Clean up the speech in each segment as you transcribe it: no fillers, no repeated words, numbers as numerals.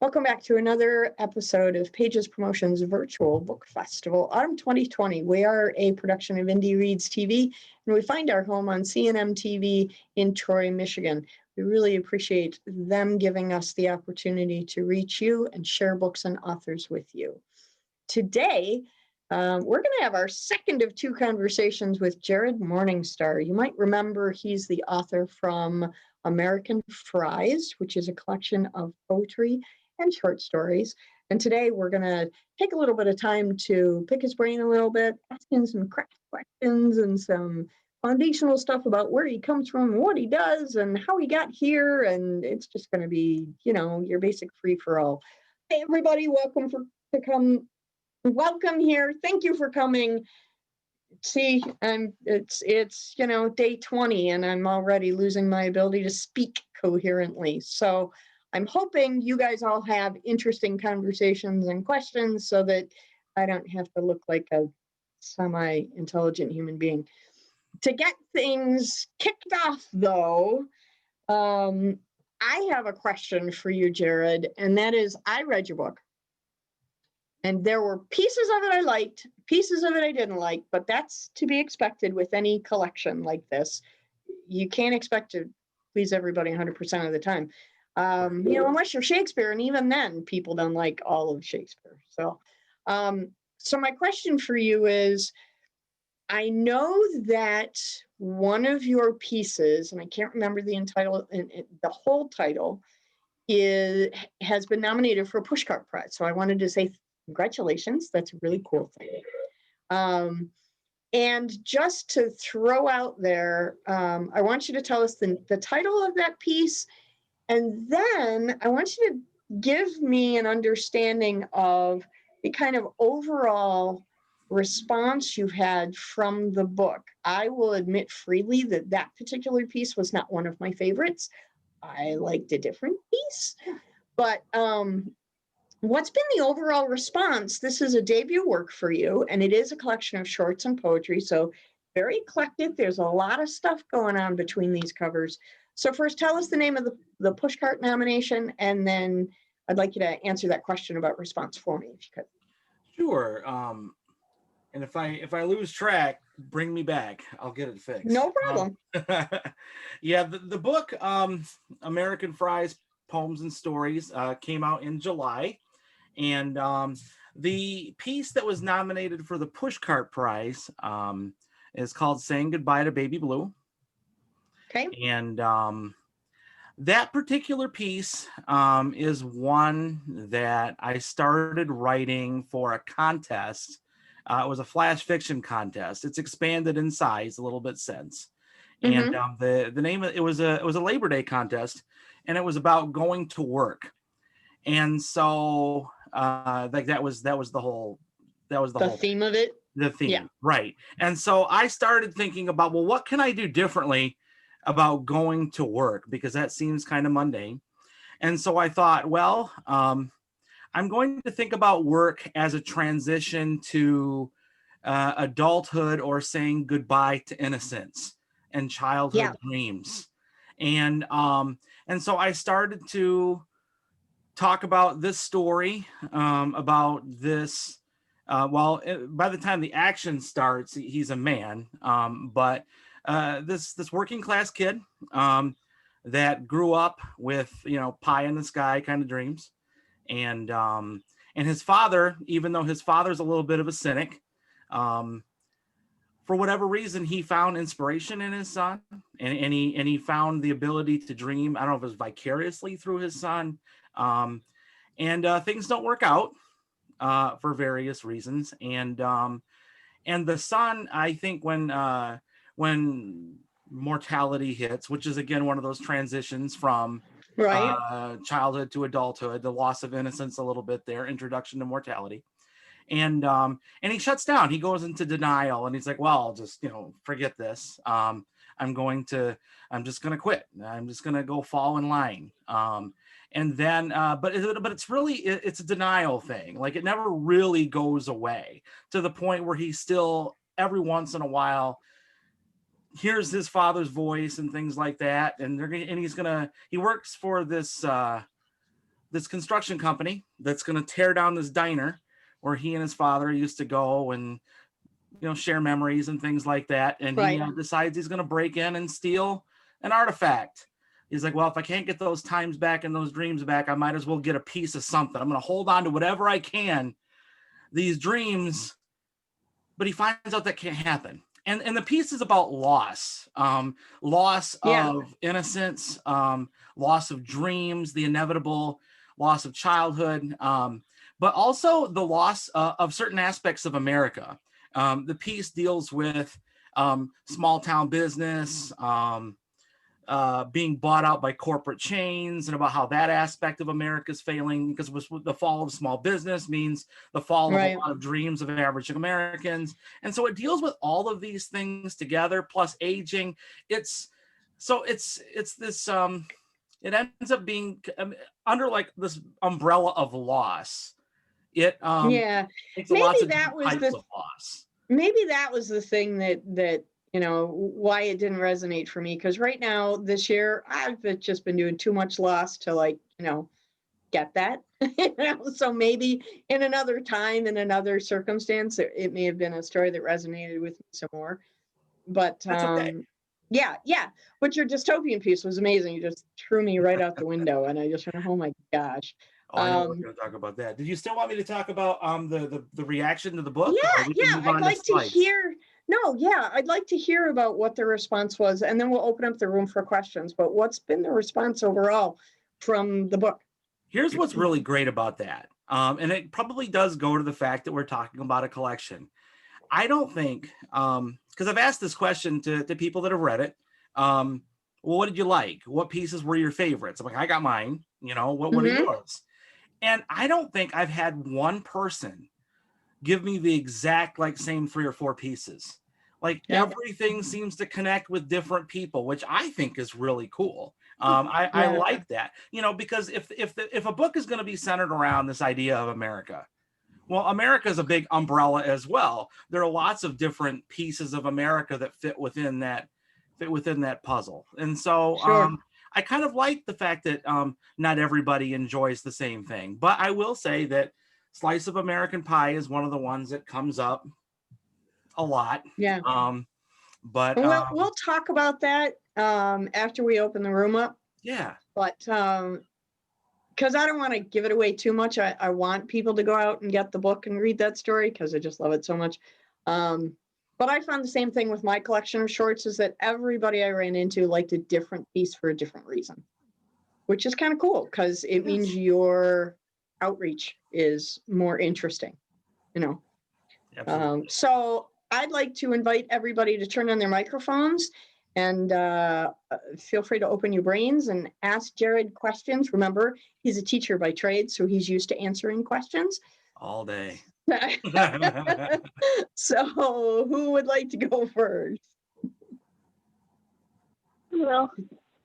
Welcome back to another episode of Pages Promotions Virtual Book Festival, Autumn 2020. We are a production of Indie Reads TV, and we find our home on CNM TV in Troy, Michigan. We really appreciate them giving us the opportunity to reach you and share books and authors with you. Today, we're going to have our second of two conversations with Jared Morningstar. You might remember he's the author from American Fries, which is a collection of poetry and short stories. And today we're going to take a little bit of time to pick his brain a little bit, ask him some craft questions and some foundational stuff about where he comes from, what he does, and how he got here. And it's just going to be, your basic free-for-all. Hey, everybody, welcome here. Thank you for coming. See, it's day 20, and I'm already losing my ability to speak coherently. So I'm hoping you guys all have interesting conversations and questions so that I don't have to look like a semi-intelligent human being. To get things kicked off, though, I have a question for you, Jared, and that is, I read your book, and there were pieces of it I liked, pieces of it I didn't like, but that's to be expected with any collection like this. You can't expect to please everybody 100% of the time. Unless you're Shakespeare, and even then people don't like all of Shakespeare. So my question for you is, I know that one of your pieces, and I can't remember the whole title, has been nominated for a Pushcart Prize. So I wanted to say congratulations. That's a really cool thing. And just to throw out there, I want you to tell us the title of that piece. And then I want you to give me an understanding of the kind of overall response you've had from the book. I will admit freely that particular piece was not one of my favorites. I liked a different piece. But what's been the overall response? This is a debut work for you, and it is a collection of shorts and poetry, so very eclectic. There's a lot of stuff going on between these covers. So first, tell us the name of the Pushcart nomination, and then I'd like you to answer that question about response for me, if you could. Sure. And if I lose track, bring me back. I'll get it fixed. No problem. Yeah, the book, American Fries, Poems and Stories, came out in July. And the piece that was nominated for the Pushcart Prize is called Saying Goodbye to Baby Blue. Okay. And that particular piece is one that I started writing for a contest. It was a flash fiction contest. It's expanded in size a little bit since. And the name of it was a Labor Day contest, and it was about going to work. And so that was the whole theme of it. The theme, yeah. Right. And so I started thinking about, well, what can I do differently about going to work, because that seems kind of mundane. And so I thought, well, I'm going to think about work as a transition to adulthood, or saying goodbye to innocence and childhood dreams. And so I started to talk about this story, about this. By the time the action starts, he's a man, but this working class kid that grew up with pie in the sky kind of dreams, and his father, even though his father's a little bit of a cynic, for whatever reason, he found inspiration in his son, and he found the ability to dream. I don't know if it was vicariously through his son, and things don't work out for various reasons, and the son, I think, when mortality hits, which is again one of those transitions from childhood to adulthood, the loss of innocence a little bit there, introduction to mortality, and he shuts down. He goes into denial, and he's like, well, just forget this. I'm just gonna quit. I'm just gonna go fall in line. And then, but it's really, it's a denial thing. Like, it never really goes away, to the point where he still every once in a while hears his father's voice and things like that. And he works for this this construction company that's going to tear down this diner where he and his father used to go and, share memories and things like that. And he Right. decides he's going to break in and steal an artifact. He's like, well, if I can't get those times back and those dreams back, I might as well get a piece of something. I'm going to hold on to whatever I can, these dreams. But he finds out that can't happen. And the piece is about loss, loss Yeah. of innocence, loss of dreams, the inevitable loss of childhood, but also the loss of certain aspects of America. The piece deals with small town business, being bought out by corporate chains, and about how that aspect of America is failing, because the fall of small business means the fall of Right. a lot of dreams of average Americans. And so it deals with all of these things together, plus aging. It's this, it ends up being under like this umbrella of loss. It Yeah. takes a lots Maybe of that different was types the of loss. maybe that was the thing that why it didn't resonate for me, because right now this year I've just been doing too much loss to get that. So maybe in another time, in another circumstance, it may have been a story that resonated with me some more. But That's okay. yeah, but your dystopian piece was amazing. You just threw me right out the window, and I just went, oh my gosh. Oh, I know we're going to talk about that. Did you still want me to talk about the reaction to the book, or we can Yeah, move I'd on to like to slides? hear. No, yeah, I'd like to hear about what the response was, and then we'll open up the room for questions. But what's been the response overall from the book? Here's what's really great about that. And it probably does go to the fact that we're talking about a collection. I don't think, because I've asked this question to people that have read it. Well, what did you like? What pieces were your favorites? I'm like, I got mine. What are yours? And I don't think I've had one person give me the exact same 3 or 4 pieces. Yeah. Everything seems to connect with different people, which I think is really cool. I like that, because if a book is going to be centered around this idea of America, well, America is a big umbrella as well. There are lots of different pieces of America that fit within that puzzle. And so Sure. I kind of like the fact that not everybody enjoys the same thing. But I will say that Slice of American Pie is one of the ones that comes up a lot. Yeah. But We'll talk about that after we open the room up. yeah. But because I don't want to give it away too much, I want people to go out and get the book and read that story, because I just love it so much. But I found the same thing with my collection of shorts, is that everybody I ran into liked a different piece for a different reason, which is kind of cool, because it means your outreach is more interesting, Absolutely. So I'd like to invite everybody to turn on their microphones and feel free to open your brains and ask Jared questions. Remember, he's a teacher by trade, so he's used to answering questions. All day. So who would like to go first? Well,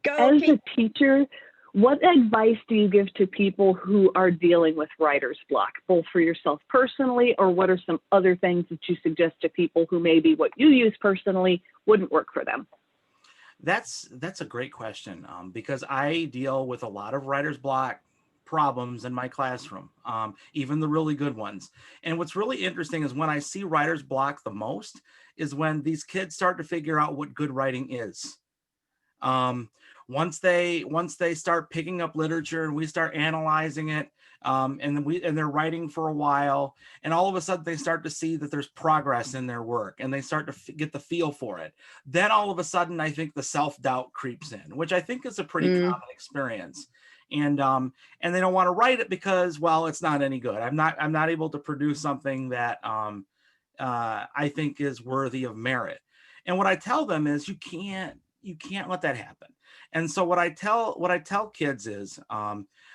Go, as Kate. a teacher, what advice do you give to people who are dealing with writer's block, both for yourself personally, or what are some other things that you suggest to people who maybe what you use personally wouldn't work for them? That's a great question, because I deal with a lot of writer's block problems in my classroom, even the really good ones. And what's really interesting is when I see writer's block the most is when these kids start to figure out what good writing is. Once they start picking up literature and we start analyzing it, and they're writing for a while, and all of a sudden they start to see that there's progress in their work, and they start to get the feel for it. Then all of a sudden, I think the self-doubt creeps in, which I think is a pretty common experience. And they don't want to write it because, well, it's not any good. I'm not able to produce something that I think is worthy of merit. And what I tell them is you can't let that happen. And so what I tell kids is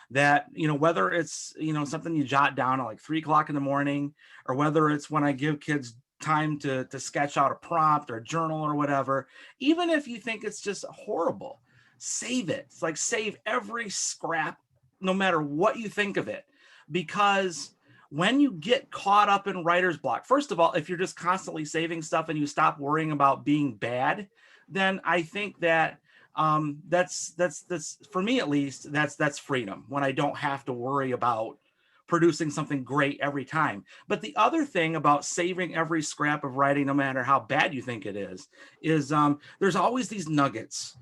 that, whether it's, something you jot down at 3 o'clock in the morning, or whether it's when I give kids time to sketch out a prompt or a journal or whatever, even if you think it's just horrible, save it. It's save every scrap, no matter what you think of it, because when you get caught up in writer's block, first of all, if you're just constantly saving stuff and you stop worrying about being bad, then I think that that's for me at least, that's freedom, when I don't have to worry about producing something great every time. But the other thing about saving every scrap of writing, no matter how bad you think it is there's always these nuggets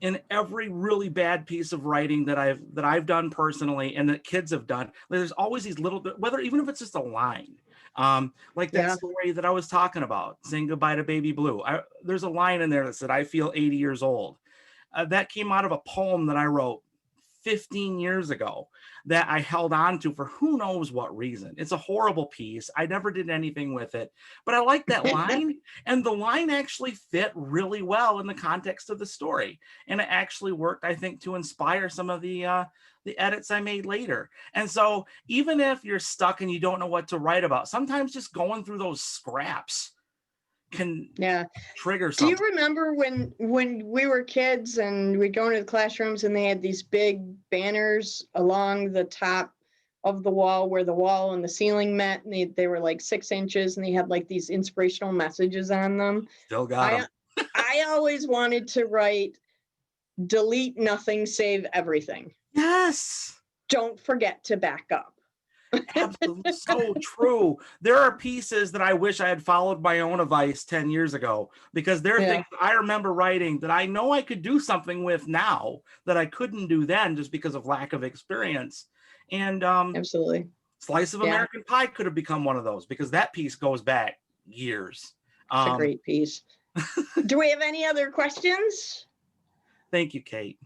in every really bad piece of writing that I've done personally and that kids have done. There's always these little bit, whether even if it's just a line, like that Yeah. story that I was talking about, saying goodbye to baby blue. There's a line in there that said, "I feel 80 years old." That came out of a poem that I wrote 15 years ago that I held on to for who knows what reason. It's a horrible piece. I never did anything with it, but I like that line. And the line actually fit really well in the context of the story. And it actually worked, I think, to inspire some of the edits I made later. And so even if you're stuck and you don't know what to write about, sometimes just going through those scraps can trigger Do something. you remember when we were kids and we'd go into the classrooms and they had these big banners along the top of the wall where the wall and the ceiling met, and they were like 6 inches and they had like these inspirational messages on them? Still got them. I always wanted to write, delete nothing, save everything. Yes. Don't forget to back up. Absolutely, so true. There are pieces that I wish I had followed my own advice 10 years ago, because there are things I remember writing that I know I could do something with now that I couldn't do then just because of lack of experience. And absolutely, Slice of American Pie could have become one of those, because that piece goes back years. It's a great piece. Do we have any other questions? Thank you, Kate.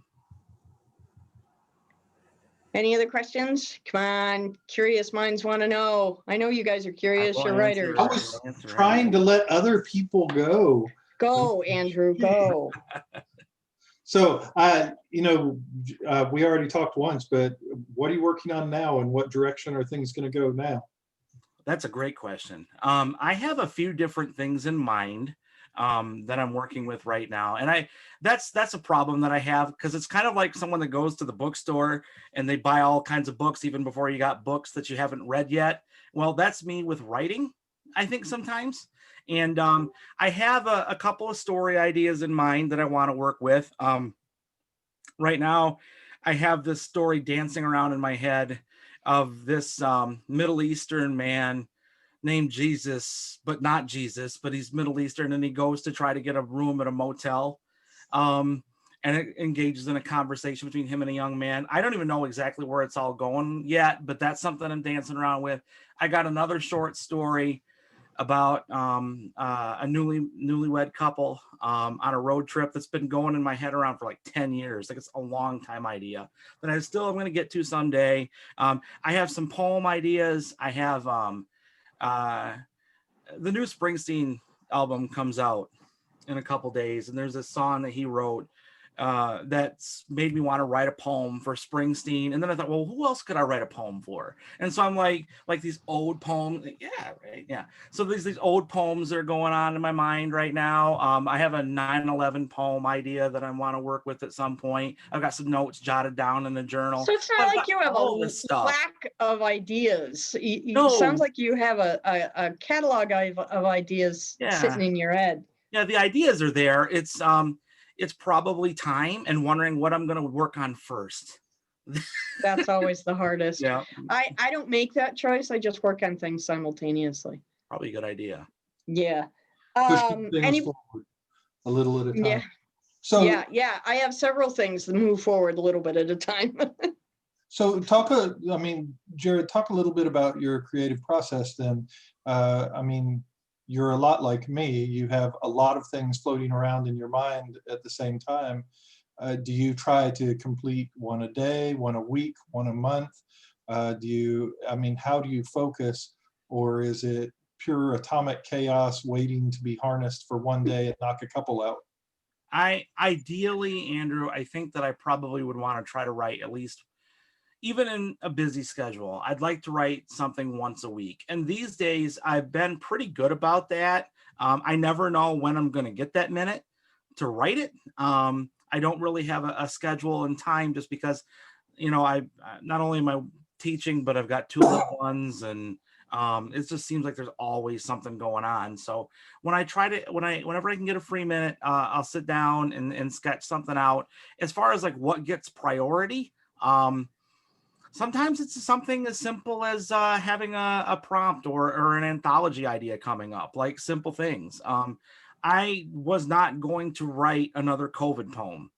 Any other questions? Come on, curious minds want to know. I know you guys are curious, you're writers. I was trying to let other people go. Go, Andrew, go. So, we already talked once, but what are you working on now, and what direction are things going to go now? That's a great question. I have a few different things in mind that I'm working with right now. And that's a problem that I have, because it's kind of like someone that goes to the bookstore and they buy all kinds of books even before you got books that you haven't read yet. Well, that's me with writing, I think, sometimes. And I have a couple of story ideas in mind that I want to work with. Right now, I have this story dancing around in my head of this Middle Eastern man named Jesus, but not Jesus, but he's Middle Eastern, and he goes to try to get a room at a motel, and it engages in a conversation between him and a young man. I don't even know exactly where it's all going yet, but that's something I'm dancing around with. I got another short story about a newlywed couple on a road trip that's been going in my head around for like 10 years. Like, it's a long time idea that I'm going to get to someday. I have some poem ideas. I have the new Springsteen album comes out in a couple days, and there's a song that he wrote that's made me want to write a poem for Springsteen. And then I thought, well, who else could I write a poem for? And so I'm like these old poems. So these old poems that are going on in my mind right now. I have a 9/11 poem idea that I want to work with at some point. I've got some notes jotted down in the journal. So it's not like you have a lack of ideas. No. It sounds like you have a catalog of ideas sitting in your head. Yeah, the ideas are there. It's probably time and wondering what I'm going to work on first. That's always the hardest. Yeah. I don't make that choice. I just work on things simultaneously. Probably a good idea. Yeah. Pushing things forward a little at a time. Yeah. So yeah. I have several things that move forward a little bit at a time. So Jared, talk a little bit about your creative process then. You're a lot like me. You have a lot of things floating around in your mind at the same time. Do you try to complete one a day, one a week, one a month? How do you focus, or is it pure atomic chaos waiting to be harnessed for one day and knock a couple out? Ideally, Andrew, I think that I probably would want to try to write at least, even in a busy schedule, I'd like to write something once a week. And these days I've been pretty good about that. I never know when I'm going to get that minute to write it. I don't really have a schedule and time, just because, I not only am I teaching, but I've got 2 little ones, and It just seems like there's always something going on. So whenever I can get a free minute, I'll sit down and sketch something out. As far as like what gets priority, sometimes it's something as simple as having a prompt or an anthology idea coming up, like simple things. I was not going to write another COVID poem.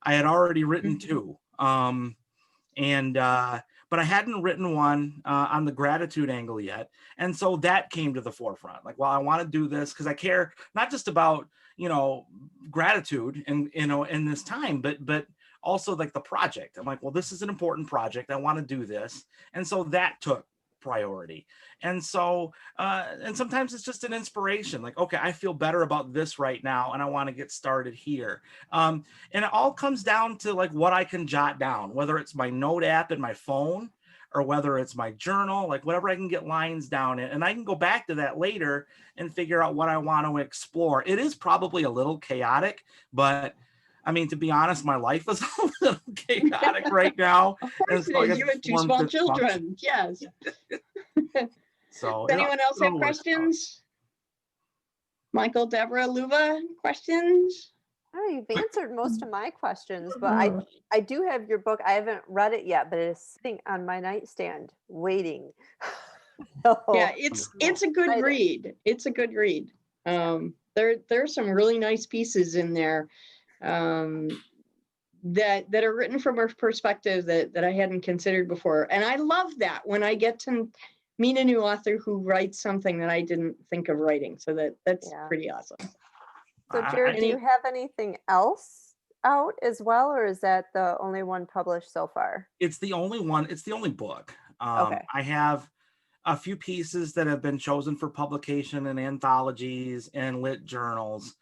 I had already written two. But I hadn't written one on the gratitude angle yet. And so that came to the forefront. Like, well, I want to do this because I care not just about, gratitude and, in this time, but also like the project. I'm like, well, this is an important project. I want to do this. And so that took priority. And so, and sometimes it's just an inspiration. Like, okay, I feel better about this right now, and I want to get started here. And it all comes down to like what I can jot down, whether it's my note app in my phone or whether it's my journal, like whatever I can get lines down in, and I can go back to that later and figure out what I want to explore. It is probably a little chaotic, but I mean, to be honest, my life is a little chaotic right now. Of course so it is. You have two small children. Yes. So Does anyone else have questions? Michael, Deborah, Luva, questions? Oh, you've answered most of my questions, but I do have your book. I haven't read it yet, but it is sitting on my nightstand waiting. Yeah, it's a good read. It's a good read. There's some really nice pieces in there that are written from a perspective that I hadn't considered before. And I love that when I get to meet a new author who writes something that I didn't think of writing. So that's pretty awesome. So Jared, do you have anything else out as well, or is that the only one published so far? It's the only one. It's the only book. Okay. I have a few pieces that have been chosen for publication in anthologies and lit journals.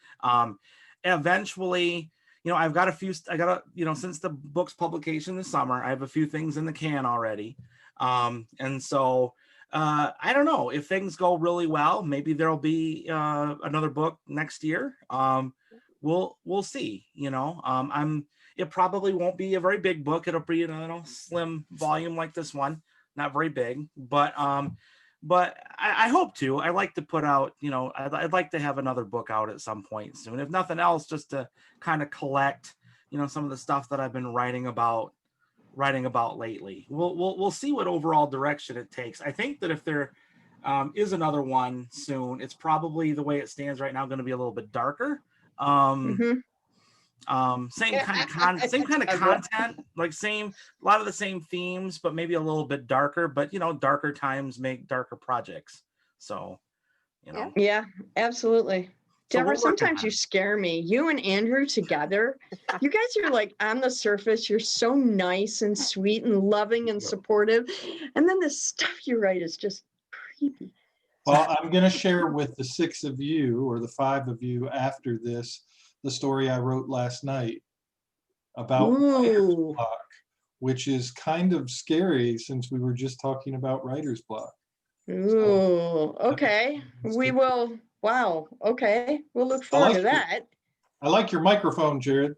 Eventually, I've got since the book's publication this summer, I have a few things in the can already. And so I don't know, if things go really well, maybe there'll be another book next year. We'll see, it probably won't be a very big book. It'll be a slim volume like this one, not very big, but I hope to. I like to put out, I'd like to have another book out at some point soon, if nothing else, just to kind of collect, some of the stuff that I've been writing about lately. We'll see what overall direction it takes. I think that if there is another one soon, it's probably, the way it stands right now, going to be a little bit darker. Same kind of content, like a lot of the same themes, but maybe a little bit darker. But darker times make darker projects. So, Yeah, absolutely. So Deborah, sometimes you scare me. You and Andrew together, you guys are like on the surface, you're so nice and sweet and loving and supportive. And then the stuff you write is just creepy. Well, I'm going to share with the 6 of you, or the 5 of you after this, the story I wrote last night about writer's block, which is kind of scary since we were just talking about writer's block. Ooh, okay. We will. Wow. Okay. We'll look forward to that. I like your microphone, Jared.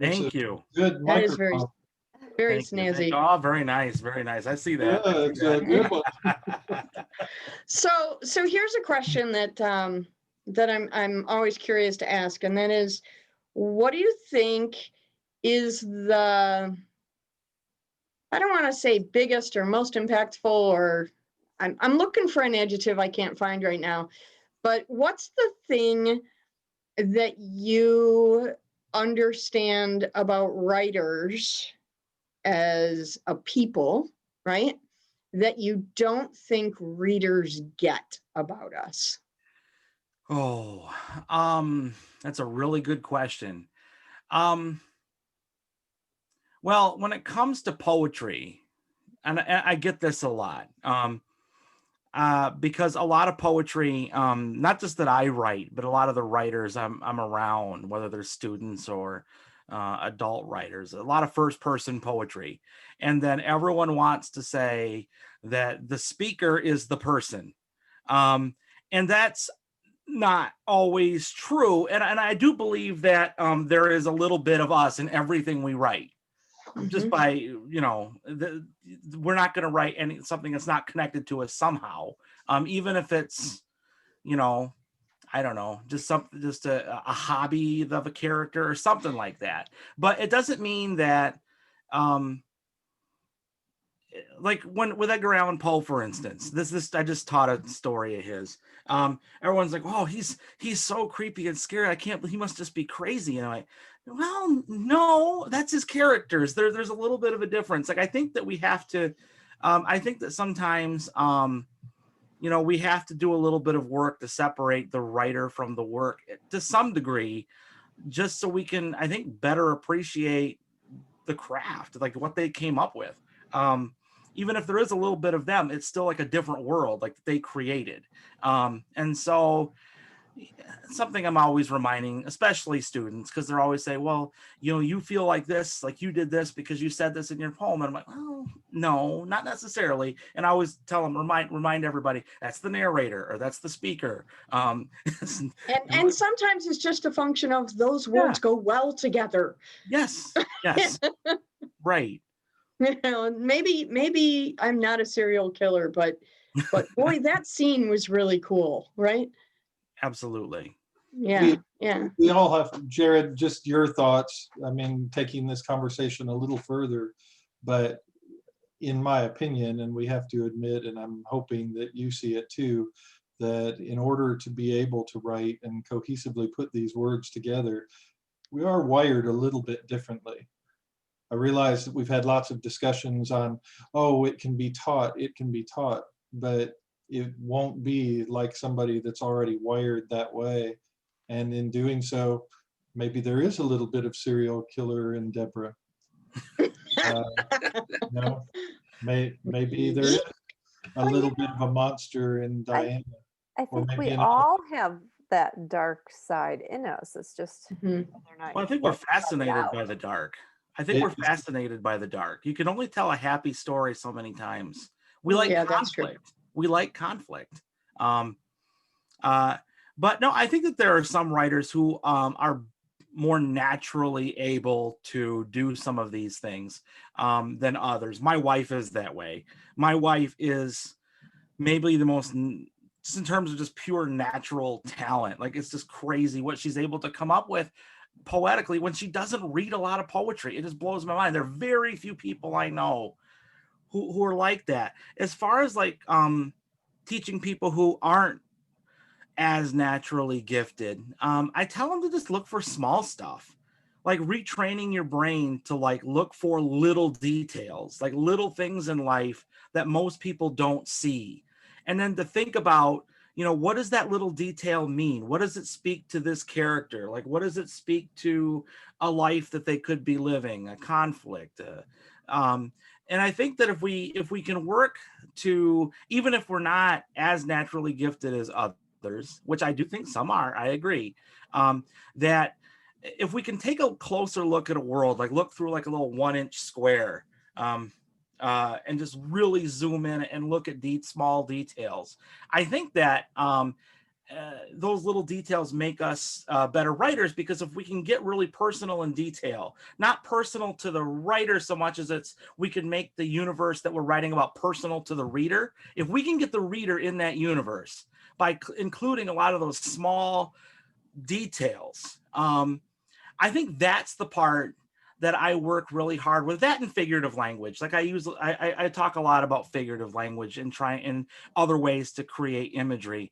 Thank you. Good microphone. That is very snazzy. Oh, very nice. Very nice. I see that. Yeah, it's a good one. So here's a question that I'm always curious to ask, and that is, what do you think is the, I don't want to say biggest or most impactful, or I'm looking for an adjective I can't find right now, but what's the thing that you understand about writers as a people, right, that you don't think readers get about us? Oh, that's a really good question. Well, when it comes to poetry, and I get this a lot, because a lot of poetry, not just that I write, but a lot of the writers I'm around, whether they're students or adult writers, a lot of first person poetry. And then everyone wants to say that the speaker is the person. And that's not always true. And I do believe that there is a little bit of us in everything we write. just by, you know, we're not going to write something that's not connected to us somehow. Even if it's, you know, I don't know, just a hobby of a character or something like that. But it doesn't mean that, like with Edgar Allan Poe, for instance, this I just taught a story of his. Everyone's like, oh, he's so creepy and scary. I can't believe he must just be crazy. And I'm like, well, no, that's his characters. There's a little bit of a difference. Like, I think that we have to, I think that sometimes, you know, we have to do a little bit of work to separate the writer from the work to some degree, just so we can, I think, better appreciate the craft, like what they came up with. Even if there is a little bit of them, it's still like a different world, like they created. And so something I'm always reminding, especially students, because they're always say, well, you know, you feel like this, like you did this because you said this in your poem. And I'm like, oh, no, not necessarily. And I always tell them, remind everybody, that's the narrator or that's the speaker. And sometimes it's just a function of those words go well together. Yes. Right. You know, maybe I'm not a serial killer, but boy, that scene was really cool, right? Absolutely. Yeah. We all have, Jared, just your thoughts. I mean, taking this conversation a little further, but in my opinion, and we have to admit, and I'm hoping that you see it too, that in order to be able to write and cohesively put these words together, we are wired a little bit differently. I realize that we've had lots of discussions on, oh, it can be taught, but it won't be like somebody that's already wired that way. And in doing so, maybe there is a little bit of serial killer in Deborah. No, maybe there is a little bit of a monster in Diana. I think we all have that dark side in us. It's just, well, I think we're fascinated by the dark. We're fascinated by the dark. You can only tell a happy story so many times. We like conflict. We like conflict. But no, I think that there are some writers who are more naturally able to do some of these things than others. My wife is that way. My wife is maybe the most, just in terms of just pure natural talent. Like, it's just crazy what she's able to come up with poetically when she doesn't read a lot of poetry. It just blows my mind. There are very few people I know who are like that. As far as like teaching people who aren't as naturally gifted, I tell them to just look for small stuff, like retraining your brain to like look for little details, like little things in life that most people don't see. And then to think about, you know, what does that little detail mean? What does it speak to this character? Like, what does it speak to a life that they could be living, a conflict? And I think that if we can work to, even if we're not as naturally gifted as others, which I do think some are, I agree, that if we can take a closer look at a world, like look through like a little 1-inch square, and just really zoom in and look at small details, I think that those little details make us better writers, because if we can get really personal in detail, not personal to the writer so much as we can make the universe that we're writing about personal to the reader. If we can get the reader in that universe by including a lot of those small details, I think that's the part that I work really hard with, that and figurative language. Like I talk a lot about figurative language and try in other ways to create imagery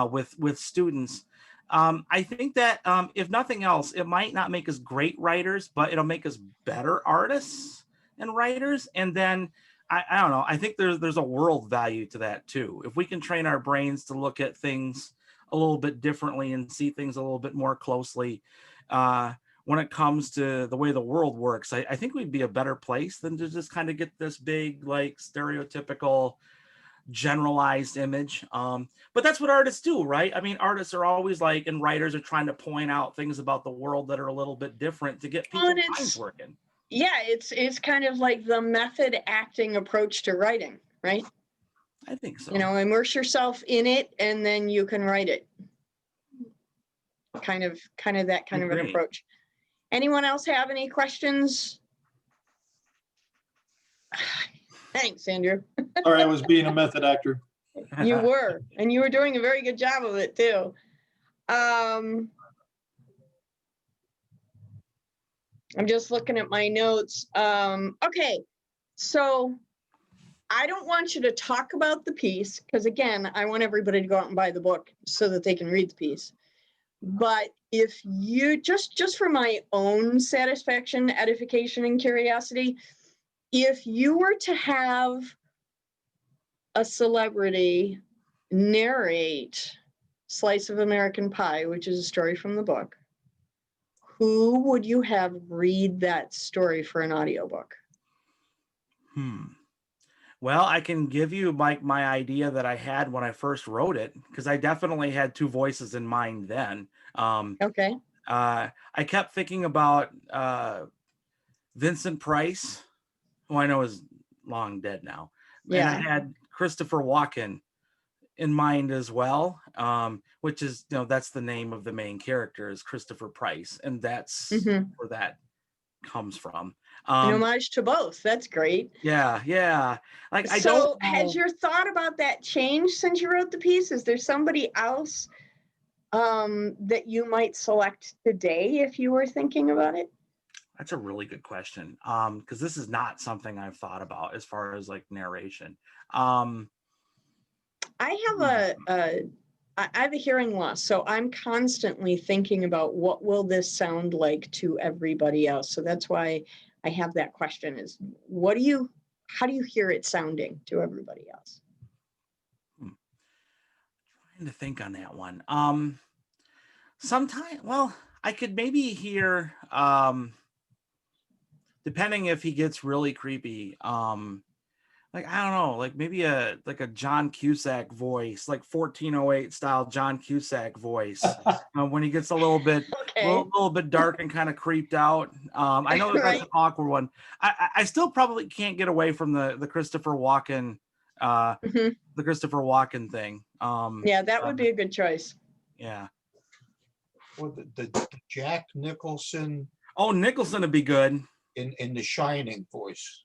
with students. I think that if nothing else, it might not make us great writers, but it'll make us better artists and writers. And then I don't know, I think there's a world value to that too. If we can train our brains to look at things a little bit differently and see things a little bit more closely, when it comes to the way the world works, I think we'd be a better place than to just kind of get this big, like, stereotypical, generalized image. But that's what artists do, right? I mean, artists are always like, and writers are trying to point out things about the world that are a little bit different to get people's minds working. Yeah, it's kind of like the method acting approach to writing, right? I think so. You know, immerse yourself in it and then you can write it. Kind of that kind of an approach. Anyone else have any questions? Thanks, Andrew. Sorry, I was being a method actor. You were, and you were doing a very good job of it too. I'm just looking at my notes. Okay, so I don't want you to talk about the piece because, again, I want everybody to go out and buy the book so that they can read the piece. But if you just for my own satisfaction, edification, and curiosity, if you were to have a celebrity narrate Slice of American Pie, which is a story from the book, who would you have read that story for an audiobook? Well, I can give you my idea that I had when I first wrote it, because I definitely had two voices in mind then. Okay. I kept thinking about Vincent Price, who I know is long dead now. And I Yeah. had Christopher Walken in mind as well, which is, that's the name of the main character, is Christopher Price. And that's where that comes from. An homage to both. That's great. Yeah. Like, I So don't know. has your thought about that changed since you wrote the piece? Is there somebody else that you might select today if you were thinking about it? That's a really good question. Because this is not something I've thought about as far as like narration. I have a hearing loss, so I'm constantly thinking about what will this sound like to everybody else. So that's why I have that question: is how do you hear it sounding to everybody else? Trying to think on that one. Well, I could maybe hear, depending if he gets really creepy, like, I don't know, like maybe a John Cusack voice, like 1408 style John Cusack voice, when he gets a little bit, little bit dark and kind of creeped out. I know that's an awkward one. I still probably can't get away from the Christopher Walken, the Christopher Walken thing. Yeah, that would be a good choice. Yeah. Well, the Jack Nicholson. Oh, Nicholson would be good. In the Shining voice.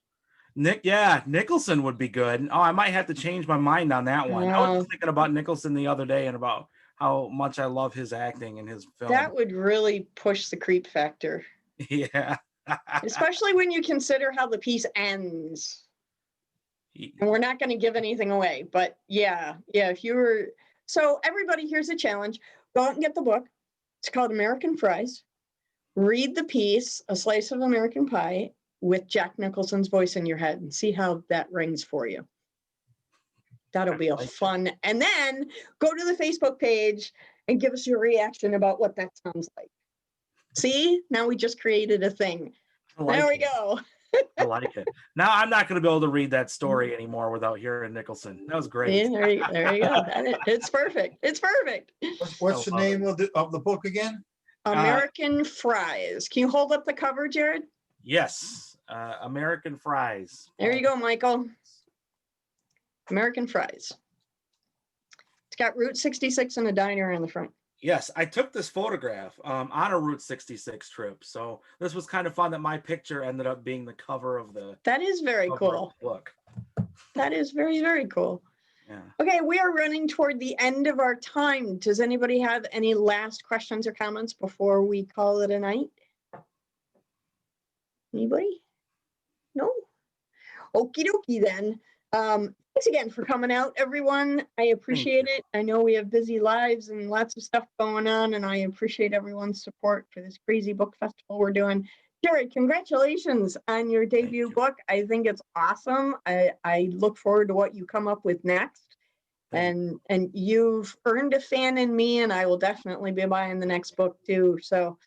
Nicholson would be good. Oh, I might have to change my mind on that one. I was thinking about Nicholson the other day and about how much I love his acting in his film. That would really push the creep factor. Yeah. Especially when you consider how the piece ends. And we're not going to give anything away, but yeah, if you were, so everybody, here's a challenge. Go out and get the book. It's called American Fries. Read the piece, A Slice of American Pie, with Jack Nicholson's voice in your head and see how that rings for you. That'll be a fun. And then go to the Facebook page and give us your reaction about what that sounds like. See, now we just created a thing. There we go. I like it. Now I'm not going to be able to read that story anymore without hearing Nicholson. That was great. Yeah, there you go. It's perfect. It's perfect. What's the name of the book again? American Fries. Can you hold up the cover, Jared? Yes. American Fries. There you go, Michael. American Fries. It's got Route 66 and a diner on the front. Yes, I took this photograph on a Route 66 trip. So this was kind of fun that my picture ended up being the cover of the. That is very cool. Look. That is very, very cool. Yeah. Okay, we are running toward the end of our time. Does anybody have any last questions or comments before we call it a night? Anybody? No? Okie dokie then. Thanks again for coming out, everyone. I appreciate it. I know we have busy lives and lots of stuff going on, and I appreciate everyone's support for this crazy book festival we're doing. Jared, congratulations on your debut book. I think it's awesome. I look forward to what you come up with next. And you've earned a fan in me, and I will definitely be buying the next book too. So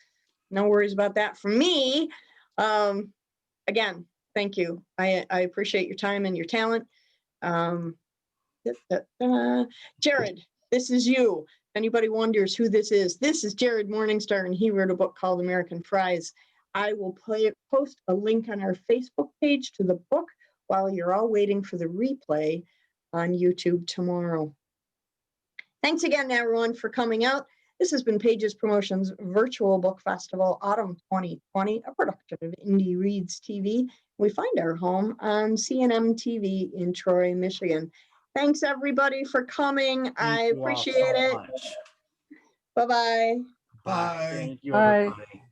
no worries about that from me. Again, thank you. I appreciate your time and your talent. Jared, this is you. If anybody wonders who this is Jared Morningstar, and he wrote a book called American Fries. I will post a link on our Facebook page to the book while you're all waiting for the replay on YouTube tomorrow. Thanks again, everyone, for coming out. This has been Pages Promotions Virtual Book Festival Autumn 2020, a production of Indie Reads TV. We find our home on CNM TV in Troy, Michigan. Thanks everybody for coming. I Thank you all appreciate so it. much. Bye-bye. Bye. Thank you, Bye. everybody.